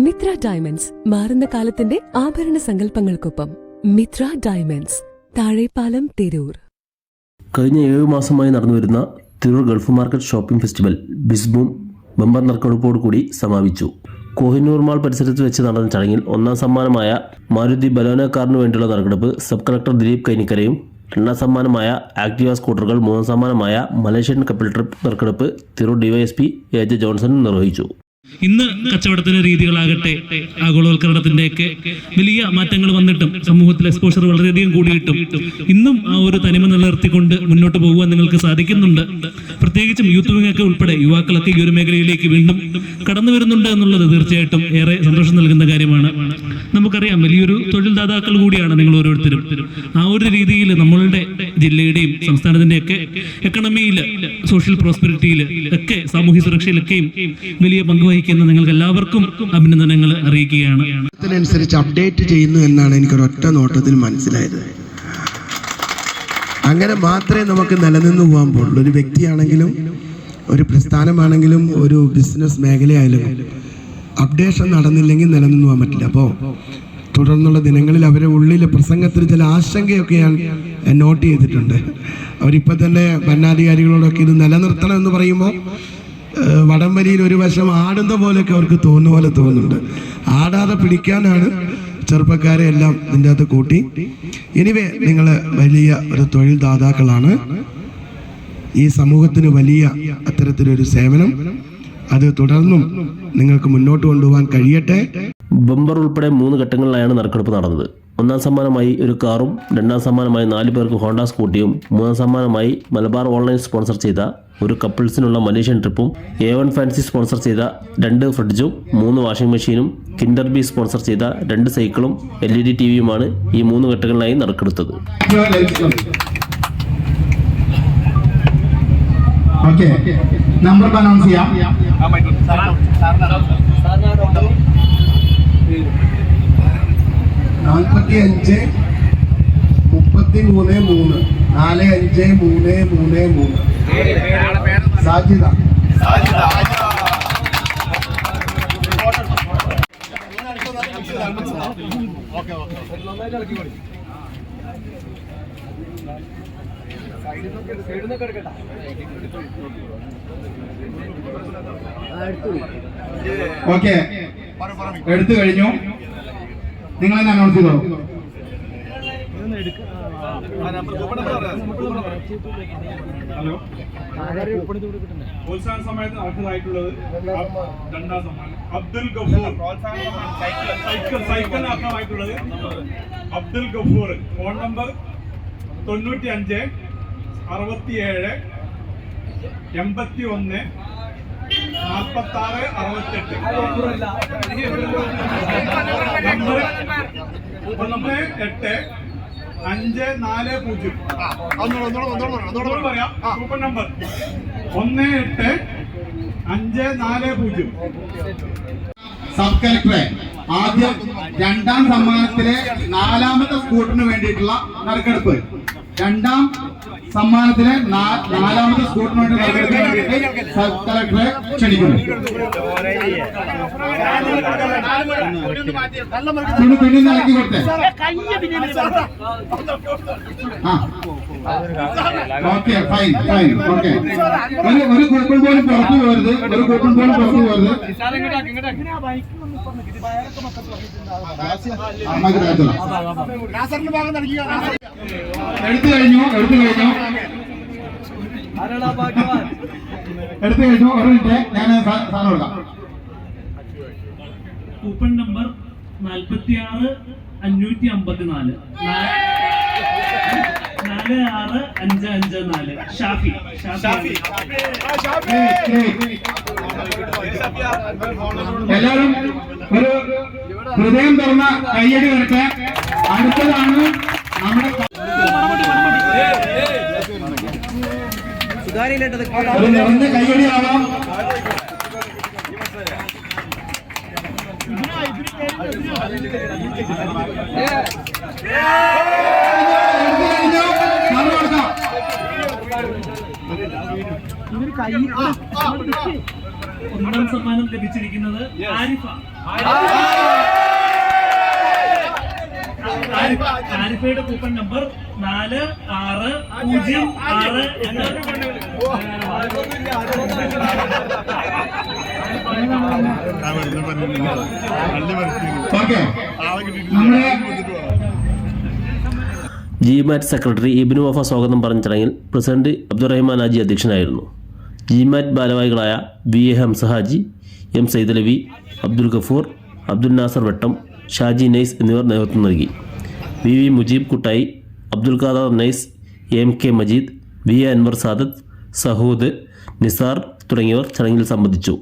Mitra diamonds മാറുന്ന കാലത്തിന്റെ ആഭരണ സങ്കല്പങ്ങൾക്കൊപ്പം. മിത്ര ഡയമണ്ട്സ്, താഴെപ്പാലം, തിരൂർ. കഴിഞ്ഞ 7 മാസമായി നടന്നുവരുന്ന Tirur Gulf market shopping festival ബിസ്ബൂം ബമ്പർ നറുക്കെടുപ്പോടുകൂടി സമാപിച്ചു. കോഹിനൂർ മാൾ പരിസരത്ത് വെച്ച് നടന്ന ചടങ്ങിൽ 1ാം സമ്മാനമായ മാരുതി ബലോന കാറിനു വേണ്ടിയുള്ള നറുക്കെടുപ്പ് സബ് കളക്ടർ ദിലീപ് കൈനിക്കരയും, 2ാം സമ്മാനമായ ആക്ടിവ സ്കൂട്ടറുകൾ, 3ാം സമ്മാനമായ മലേഷ്യൻ കപ്പിൾ ട്രിപ്പ് നറുക്കെടുപ്പ് Tirur DYSP A J Johnson നിർവഹിച്ചു. ഇന്ന് കച്ചവടത്തിന്റെ രീതികളാകട്ടെ, ആഗോളവൽക്കരണത്തിന്റെയൊക്കെ വലിയ മാറ്റങ്ങൾ വന്നിട്ടും സമൂഹത്തിൽ എക്സ്പോഷർ വളരെയധികം കൂടിയിട്ടും ഇന്നും ആ ഒരു തനിമ നിലനിർത്തിക്കൊണ്ട് മുന്നോട്ട് പോകുവാൻ നിങ്ങൾക്ക് സാധിക്കുന്നുണ്ട്. പ്രത്യേകിച്ചും യൂത്ത് വിങ്ങൊക്കെ ഉൾപ്പെടെ യുവാക്കളൊക്കെ ഈ ഒരു മേഖലയിലേക്ക് വീണ്ടും കടന്നു വരുന്നുണ്ട് എന്നുള്ളത് തീർച്ചയായിട്ടും ഏറെ സന്തോഷം നൽകുന്ന കാര്യമാണ്. നമുക്കറിയാം, വലിയൊരു തൊഴിൽ ദാതാക്കൾ കൂടിയാണ് നിങ്ങൾ ഓരോരുത്തരും. ആ ഒരു രീതിയിൽ നമ്മളുടെ ജില്ലയുടെയും സംസ്ഥാനത്തിന്റെയൊക്കെ എക്കണമിയിൽ, സോഷ്യൽ പ്രോസ്പെരിറ്റിയിൽ ഒക്കെ, സാമൂഹ്യ സുരക്ഷയിലൊക്കെയും വലിയ പങ്ക് വഹിക്കുന്ന നിങ്ങൾക്ക് എല്ലാവർക്കും അഭിനന്ദനങ്ങൾ അറിയിക്കുകയാണ്. അതിനനുസരിച്ച് അപ്ഡേറ്റ് ചെയ്യുന്നു എന്നാണ് എനിക്കൊരൊറ്റ നോട്ടത്തിൽ മനസ്സിലായത്. അങ്ങനെ മാത്രമേ നമുക്ക് നിലനിന്ന് പോകാൻ പോകുള്ളൂ. ഒരു വ്യക്തിയാണെങ്കിലും ഒരു പ്രസ്ഥാനമാണെങ്കിലും ഒരു ബിസിനസ് മേഖലയായാലും അപ്ഡേഷൻ നടന്നില്ലെങ്കിൽ നിലനിന്ന് പോകാൻ പറ്റില്ല. അപ്പോൾ തുടർന്നുള്ള ദിനങ്ങളിൽ അവരുടെ ഉള്ളിലെ പ്രസംഗത്തിൽ ചില ആശങ്കയൊക്കെ ഞാൻ നോട്ട് ചെയ്തിട്ടുണ്ട്. അവരിപ്പോൾ തന്നെ ഭരണാധികാരികളോടൊക്കെ ഇത് നിലനിർത്തണം എന്ന് പറയുമ്പോൾ വടംവലിയിൽ ഒരു വശം ആടുന്ന പോലെയൊക്കെ അവർക്ക് തോന്നുന്ന പോലെ തോന്നുന്നുണ്ട്. ആടാതെ പിടിക്കാനാണ് ചെറുപ്പക്കാരെ എല്ലാം ഇതിൻ്റെ അകത്ത് കൂട്ടി. എനിവേ, നിങ്ങൾ വലിയ ഒരു തൊഴിൽ ദാതാക്കളാണ്. ഈ സമൂഹത്തിന് വലിയ അത്തരത്തിലൊരു സേവനം അത് തുടർന്നും നിങ്ങൾക്ക് മുന്നോട്ട് കൊണ്ടുപോകാൻ കഴിയട്ടെ. ബമ്പർ ഉൾപ്പെടെ 3 ഘട്ടങ്ങളിലായാണ് നറുക്കെടുപ്പ് നടന്നത്. 1ാം സമ്മാനമായി ഒരു കാറും, 2ാം സമ്മാനമായി 4 പേർക്ക് ഹോണ്ട സ്കൂട്ടിയും, 3ാം സമ്മാനമായി മലബാർ ഓൺലൈൻ സ്പോൺസർ ചെയ്ത ഒരു കപ്പിൾസിനുള്ള മലേഷ്യൻ ട്രിപ്പും, A1 ഫാൻസി സ്പോൺസർ ചെയ്ത 2 ഫ്രിഡ്ജും, 3 വാഷിംഗ് മെഷീനും, കിൻഡർബി സ്പോൺസർ ചെയ്ത 2 സൈക്കിളും, LED ടിവിയുമാണ് ഈ 3 ഘട്ടങ്ങളിലായി നറുക്കെടുത്തത്. നമ്പർ അനൗൺസ് ചെയ്യാം. 45 33 3 45 3 3 3 സാജിദ. ഓക്കെ, എടുത്തു കഴിഞ്ഞു. നിങ്ങൾ തന്നെ അനൗൺസ് ചെയ്തോ. ഹലോ, പ്രോത്സാഹന സമയത്ത് അർഹരായിട്ടുള്ളത് 2ാം സമ്മാനം അബ്ദുൽ ഗഫൂർ. സൈക്കിൾ അർഹമായിട്ടുള്ളത് Abdul Gafoor. Phone number 95 67 81 46 68. Number 8 പറയാം. Coupon number 185440. സബ് കളക്ടറെ ആദ്യം 2ാം സമ്മാനത്തിലെ 4ാമത്തെ സ്കൂട്ടറിന് വേണ്ടിയിട്ടുള്ള നറുക്കെടുപ്പ്. 2ാം സമ്മാനത്തിലെ 4ാമത്തെ സ്കൂട്ടറിന് വേണ്ടി നറുക്കെടുക്കാൻ വേണ്ടിയിട്ട് സബ് കളക്ടറെ ക്ഷണിക്കുന്നു. പിന്നെ നൽകി കൊടുത്തേ. Okay, fine fine. ഓക്കെ, ഒരു കൂപ്പൺ പോലും പുറത്തു പോകരുത്. ഒരു കൂപ്പൺ പോലും പുറത്തു പോകരുത്. എടുത്തു കഴിഞ്ഞു. ഒരു മിനിറ്റ്, ഞാൻ സാധനം കൊടുക്കാം. Coupon number 46 554 46554. ഷാഫി. എല്ലാവരും ഒരു ഹൃദയം തുറന്ന കയ്യടി വരട്ടെ. അടുത്തതാണ് നമ്മുടെ ഒരു നിറഞ്ഞ കയ്യടി ആവാം. ഒന്നാം സമ്മാനം ലഭിച്ചിരിക്കുന്നത് ആരിഫയുടെ കൂപ്പൺ നമ്പർ 4606 ഓക്കെ നമ്മുടെ ജിമാറ്റ് സെക്രട്ടറി ഇബ്നു വഫ സ്വാഗതം പറഞ്ഞ ചടങ്ങിൽ പ്രസിഡന്റ് അബ്ദുറഹ്മാൻ ഹാജി അധ്യക്ഷനായിരുന്നു. ജിമാറ്റ് ഭാരവാഹികളായ V A Hamsa Haji, M Saidalavi, Abdul Gafoor, Abdul Nasar Vettam, Shaji Nice എന്നിവർ നേതൃത്വം നൽകി. V V Mujeeb Kuttayi, Abdul Khader Nice, M K Majeed, V A Anwar Sadath, Sahood, Nisar തുടങ്ങിയവർ ചടങ്ങിൽ സംബന്ധിച്ചു.